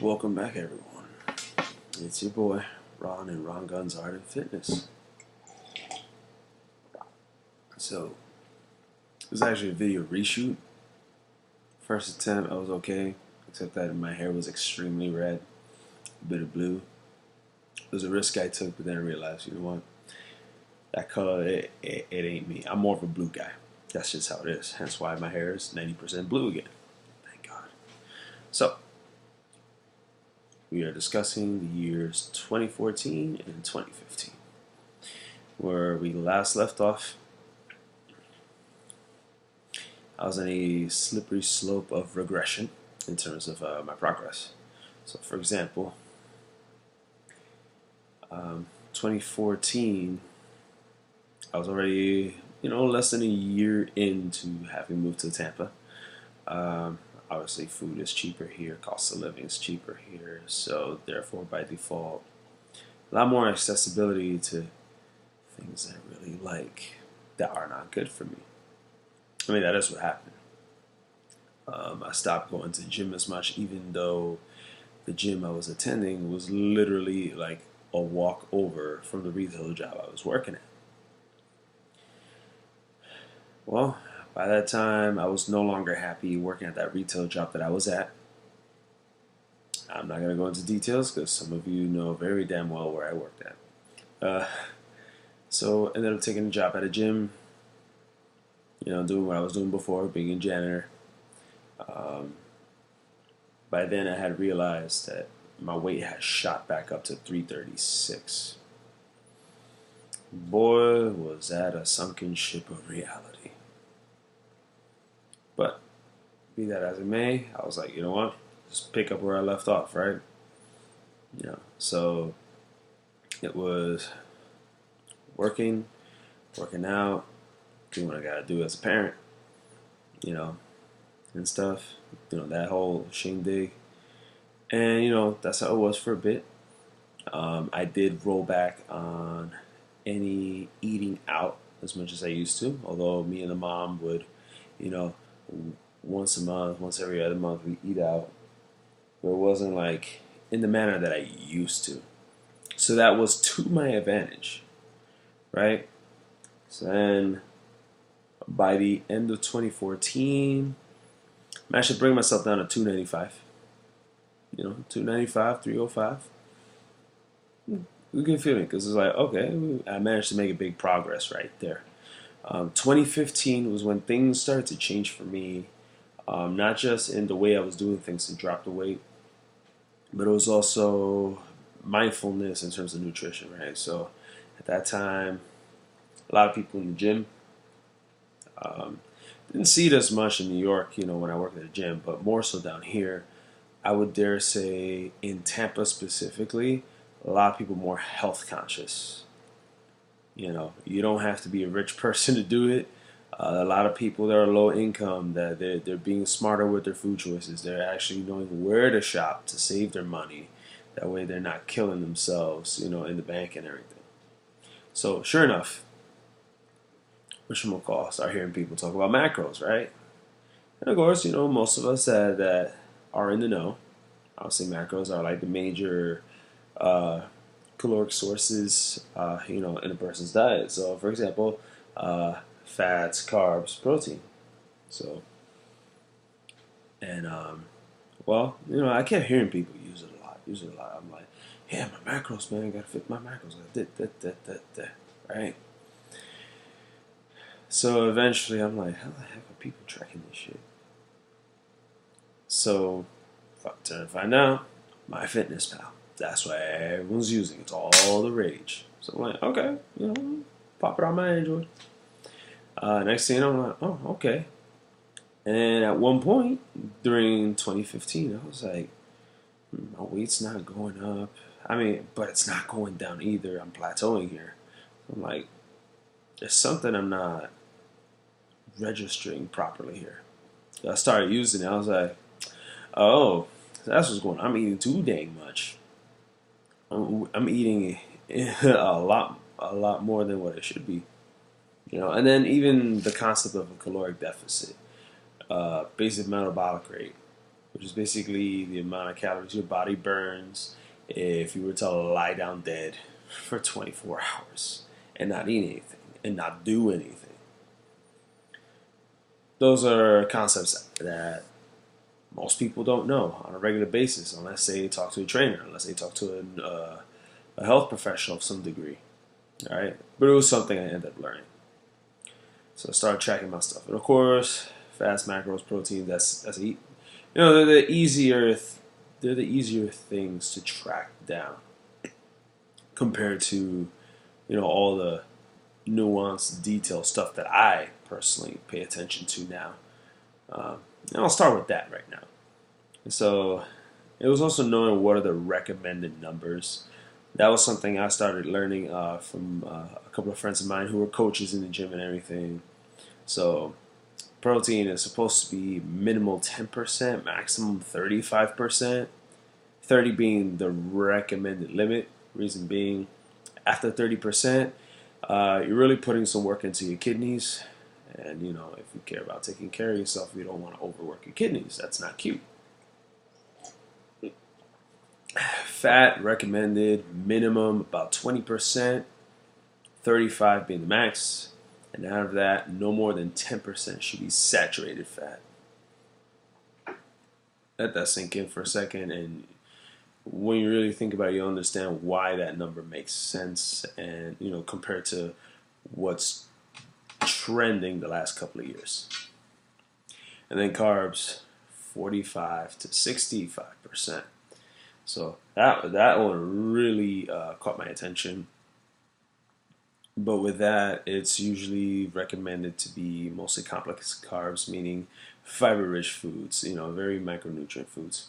Welcome back, everyone. It's your boy, Ron and RonGunz Art and Fitness. So, it was actually a video reshoot. First attempt, I was okay, except that my hair was extremely red, a bit of blue. It was a risk I took, but then I realized, you know what? That color, it ain't me. I'm more of a blue guy. That's just how it is. Hence why my hair is 90% blue again. Thank God. So, we are discussing the years 2014 and 2015. Where we last left off, I was on a slippery slope of regression in terms of my progress. So, for example, 2014, I was already, less than a year into having moved to Tampa. Obviously, food is cheaper here, cost of living is cheaper here, so therefore, by default, a lot more accessibility to things that I really like that are not good for me. I mean, that is what happened. I stopped going to the gym as much, even though the gym I was attending was literally like a walk over from the retail job I was working at. Well, by that time, I was no longer happy working at that retail job that I was at. I'm not going to go into details because some of you know very damn well where I worked at. So I ended up taking a job at a gym, doing what I was doing before, being a janitor. By then I had realized that my weight had shot back up to 336. Boy, was that a sunken ship of reality. But be that as it may, I was like, you know what? Just pick up where I left off, right? So it was working out, doing what I gotta do as a parent, and stuff. That whole shindig. And that's how it was for a bit. I did roll back on any eating out as much as I used to, although me and the mom would, once a month, once every other month, we eat out. But it wasn't like in the manner that I used to. So that was to my advantage, right? So then by the end of 2014, I managed to bring myself down to 295. 295, 305. A good feeling because it's like, okay, I managed to make a big progress right there. 2015 was when things started to change for me, not just in the way I was doing things to drop the weight, but it was also mindfulness in terms of nutrition, right? So at that time, a lot of people in the gym. Didn't see it as much in New York, when I worked at a gym, but more so down here. I would dare say in Tampa specifically, a lot of people more health conscious. You don't have to be a rich person to do it. A lot of people that are low income, that they're being smarter with their food choices. They're actually knowing where to shop to save their money. That way they're not killing themselves, in the bank and everything. So sure enough, start hearing people talk about macros, right? And of course, most of us that are in the know. Obviously, macros are like the major caloric sources, in a person's diet. So, for example, fats, carbs, protein. So, and I kept hearing people use it a lot. I'm like, yeah, my macros, man, I gotta fit my macros. Right? So eventually, I'm like, how the heck are people tracking this shit? So, to find out, MyFitnessPal. That's what everyone's using. It's all the rage. So I'm like, okay, pop it on my Android. Next thing I'm like, oh, okay. And at one point during 2015, I was like, my weight's not going up. I mean, but it's not going down either. I'm plateauing here. I'm like, there's something I'm not registering properly here. So I started using it. I was like, oh, that's what's going on. I'm eating too dang much. I'm eating a lot more than what it should be. And then even the concept of a caloric deficit, basic metabolic rate. which is basically the amount of calories your body burns if you were to lie down dead for 24 hours and not eat anything and not do anything. Those are concepts that most people don't know on a regular basis unless they talk to a trainer, unless they talk to a health professional of some degree. All right, but it was something I ended up learning. So I started tracking my stuff, and of course, fats, macros, protein. That's you know they're the easier things to track down compared to all the nuanced, detailed stuff that I personally pay attention to now. And I'll start with that right now. And so it was also knowing what are the recommended numbers. That was something I started learning from a couple of friends of mine who were coaches in the gym and everything. So protein is supposed to be minimal 10%, maximum 35%. 30 being the recommended limit. Reason being, after 30%, you're really putting some work into your kidneys. And if you care about taking care of yourself, you don't want to overwork your kidneys. That's not cute. Fat recommended minimum about 20%, 35 being the max, and out of that, no more than 10% should be saturated fat. Let that sink in for a second, and when you really think about it, you understand why that number makes sense, and compared to what's trending the last couple of years. And then carbs, 45 to 65%. So that one really caught my attention. But with that, it's usually recommended to be mostly complex carbs, meaning fiber-rich foods, very micronutrient foods.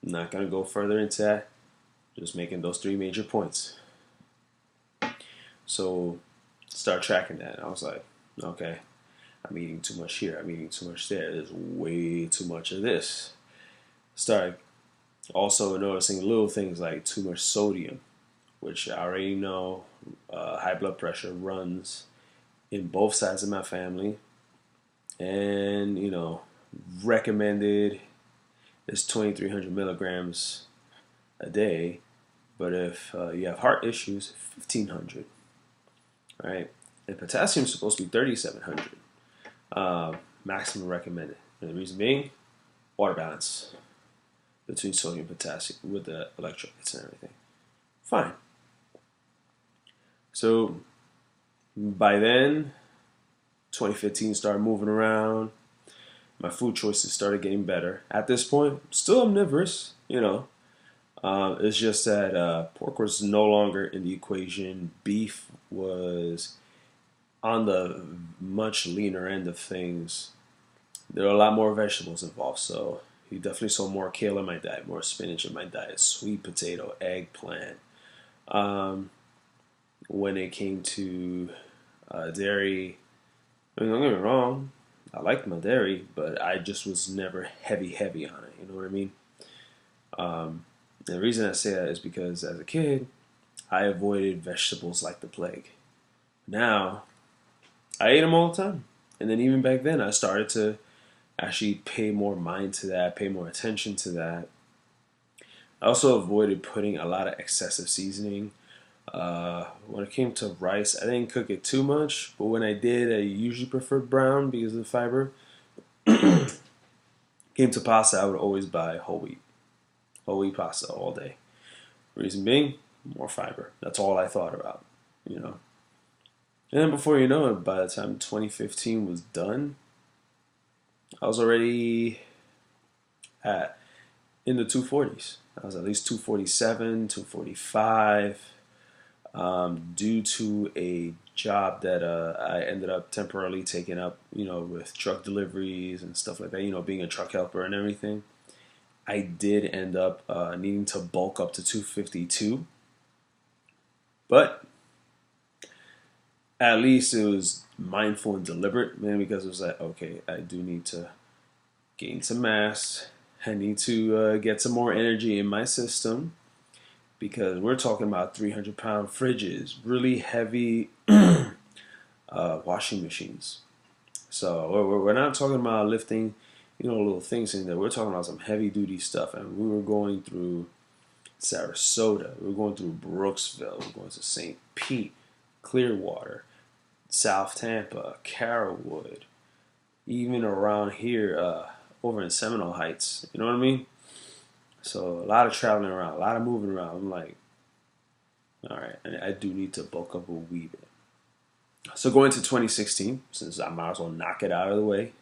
I'm not going to go further into that, just making those three major points. So start tracking that. I was like, okay, I'm eating too much here, I'm eating too much there, there's way too much of this. Start also noticing little things like too much sodium, which I already know high blood pressure runs in both sides of my family. And, recommended is 2,300 milligrams a day. But if you have heart issues, 1,500. Right? And potassium is supposed to be 3,700. Maximum recommended. And the reason being, water balance between sodium and potassium with the electrolytes and everything. Fine. So by then, 2015 started moving around. My food choices started getting better. At this point, still omnivorous, It's just that pork was no longer in the equation. Beef was on the much leaner end of things. There are a lot more vegetables involved, so you definitely saw more kale in my diet, more spinach in my diet, sweet potato, eggplant. When it came to dairy, don't get me wrong, I liked my dairy, but I just was never heavy on it. You know what I mean? The reason I say that is because as a kid, I avoided vegetables like the plague. Now, I ate them all the time. And then even back then, I started to actually pay more mind to that, pay more attention to that. I also avoided putting a lot of excessive seasoning. When it came to rice, I didn't cook it too much, but when I did, I usually preferred brown because of the fiber. Came to pasta, I would always buy whole wheat pasta all day. Reason being, more fiber. That's all I thought about, And then before you know it, by the time 2015 was done, I was already in the 240s. I was at least 247, 245. Due to a job that I ended up temporarily taking up, with truck deliveries and stuff like that, being a truck helper and everything. I did end up needing to bulk up to 252. But at least it was mindful and deliberate, man, because it was like, okay, I do need to gain some mass. I need to get some more energy in my system. Because we're talking about 300-pound fridges, really heavy washing machines. So we're not talking about lifting little things in there. We're talking about some heavy duty stuff, and we were going through Sarasota, we were going through Brooksville, we were going to St. Pete, Clearwater, South Tampa, Carrollwood, even around here, over in Seminole Heights. You know what I mean? So a lot of traveling around, a lot of moving around. I'm like, all right, I do need to bulk up a wee bit. So going to 2016, since I might as well knock it out of the way.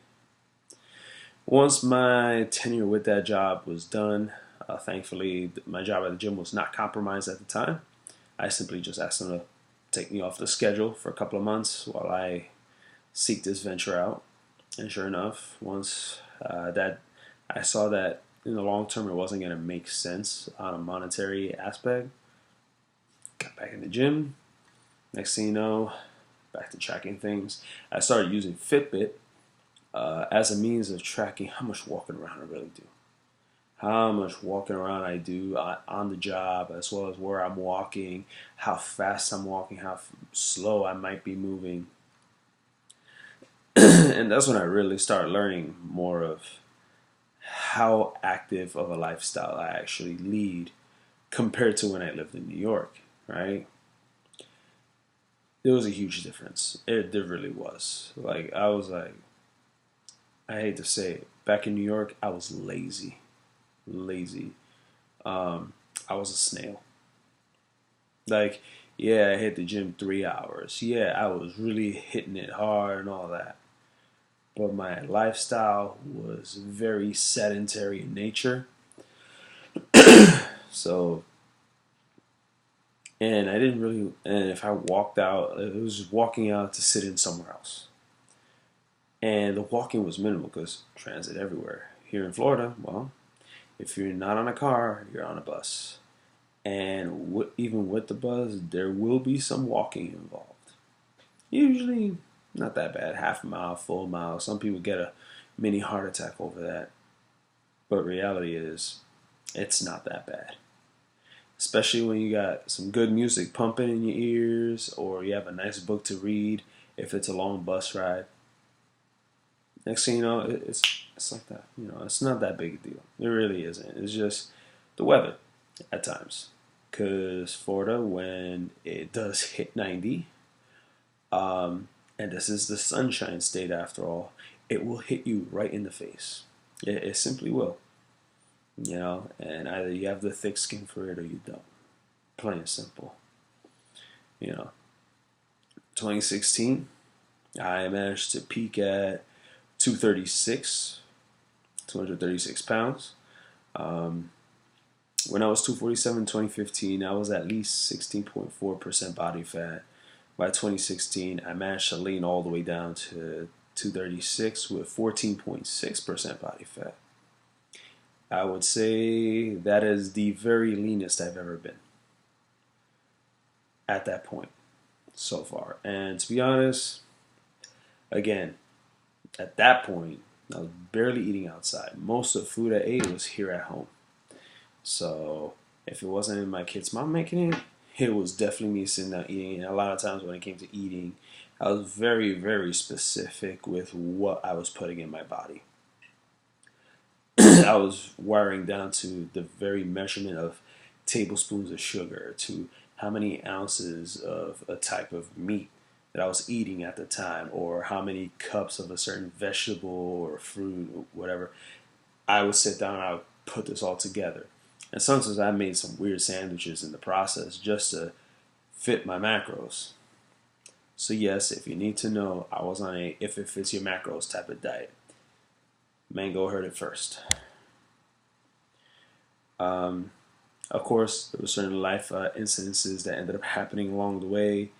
Once my tenure with that job was done, thankfully my job at the gym was not compromised at the time. I simply just asked them to take me off the schedule for a couple of months while I seek this venture out. And sure enough, once that I saw that in the long term it wasn't going to make sense on a monetary aspect, got back in the gym. Next thing you know, back to tracking things. I started using Fitbit as a means of tracking how much walking around I really do. How much walking around I do on the job, as well as where I'm walking, how fast I'm walking, how slow I might be moving. And that's when I really started learning more of how active of a lifestyle I actually lead compared to when I lived in New York, right? There was a huge difference. There really was. Like, I was like, I hate to say it, back in New York, I was lazy. Lazy. I was a snail. Like, yeah, I hit the gym 3 hours. Yeah, I was really hitting it hard and all that. But my lifestyle was very sedentary in nature. So, and I didn't really, and if I walked out, it was just walking out to sit in somewhere else. And the walking was minimal because transit everywhere. Here in Florida, well, if you're not on a car, you're on a bus. And even with the bus, there will be some walking involved. Usually not that bad, half a mile, full mile. Some people get a mini heart attack over that. But reality is, it's not that bad. Especially when you got some good music pumping in your ears, or you have a nice book to read if it's a long bus ride. Next thing you know, it's like that. It's not that big a deal. It really isn't. It's just the weather at times. Because Florida, when it does hit 90, and this is the sunshine state after all, it will hit you right in the face. It simply will. And either you have the thick skin for it or you don't. Plain and simple. 2016, I managed to peak at 236 pounds. When I was 247 2015, I was at least 16.4% body fat. By 2016, I managed to lean all the way down to 236 with 14.6% body fat. I would say that is the very leanest I've ever been at that point so far. And to be honest, again, at that point, I was barely eating outside. Most of the food I ate was here at home. So if it wasn't in my kid's mom making it, it was definitely me sitting down eating. And a lot of times when it came to eating, I was very, very specific with what I was putting in my body. I was wiring down to the very measurement of tablespoons of sugar, to how many ounces of a type of meat that I was eating at the time, or how many cups of a certain vegetable or fruit or whatever. I would sit down and I would put this all together. And sometimes I made some weird sandwiches in the process just to fit my macros. So yes, if you need to know, I was on a if it fits your macros type of diet. Mango heard it first. Of course, there were certain life incidences that ended up happening along the way.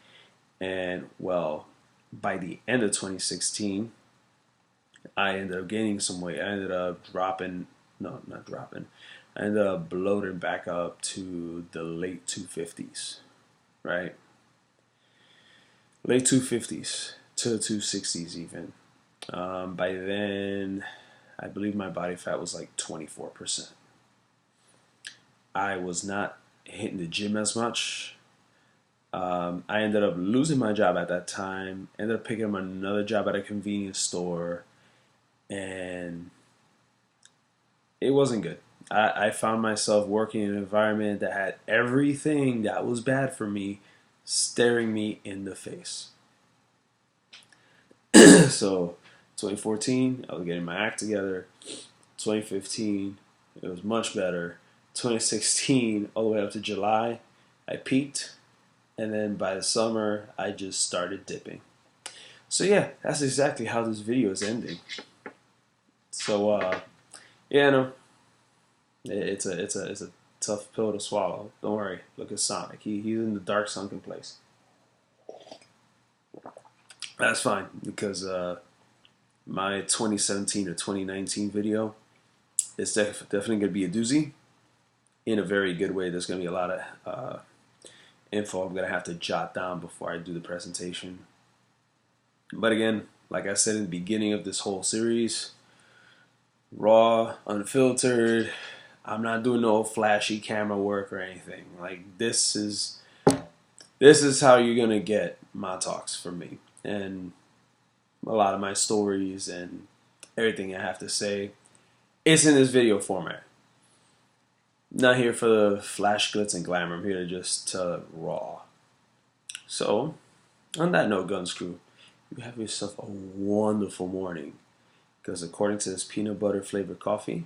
And well, by the end of 2016, I ended up gaining some weight. I ended up dropping, no, not dropping. I ended up bloating back up to the late 250s, right? Late 250s to 260s even. By then, I believe my body fat was like 24%. I was not hitting the gym as much. I ended up losing my job at that time. Ended up picking up another job at a convenience store, and it wasn't good. I found myself working in an environment that had everything that was bad for me staring me in the face. So 2014, I was getting my act together. 2015, it was much better. 2016, all the way up to July, I peaked. And then by the summer, I just started dipping. So yeah, that's exactly how this video is ending. So yeah, no, it's a tough pill to swallow. Don't worry, look at Sonic. He's in the dark sunken place. That's fine because my 2017 or 2019 video is definitely going to be a doozy in a very good way. There's going to be a lot of info I'm going to have to jot down before I do the presentation. But again, like I said in the beginning of this whole series, raw, unfiltered. I'm not doing no flashy camera work or anything. Like this is how you're gonna get my talks from me, and a lot of my stories and everything I have to say. It's in this video format. Not here for the flash, glitz, and glamour. I'm here to just tell it raw. So, on that note, Guns Crew, you have yourself a wonderful morning. Because according to this peanut butter flavored coffee,